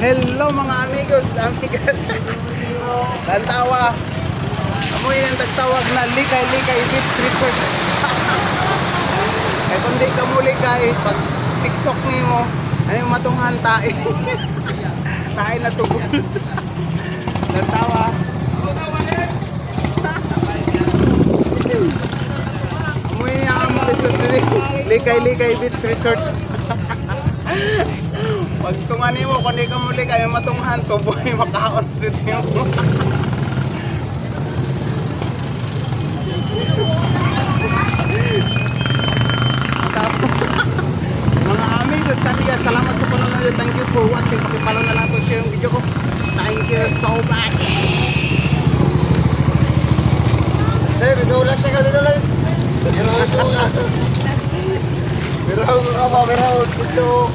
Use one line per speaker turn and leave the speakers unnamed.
Hello mga amigos, amigas. Tantawa. Amoy nang tagtawag na likay-likay beach resorts. Kaya kung di ka mo likay, pag tiksok nimo, ano yung matunghan tae. Tae na tugol. Tantawa. Amoy niya ang mga resorts nila. Likay-likay beach resorts. Pag tungani mo, kung di ka muli kayo matunghan, tuboy makaon sa mo. Mga amigos, sabi ka, salamat sa panonood. Thank you for watching. Pakipalo na lang ito, share yung video ko. Thank you so much.
Hey, bitulat ka dito lang. Biraw ko nga. Biraw ko nga, biraw. Biraw.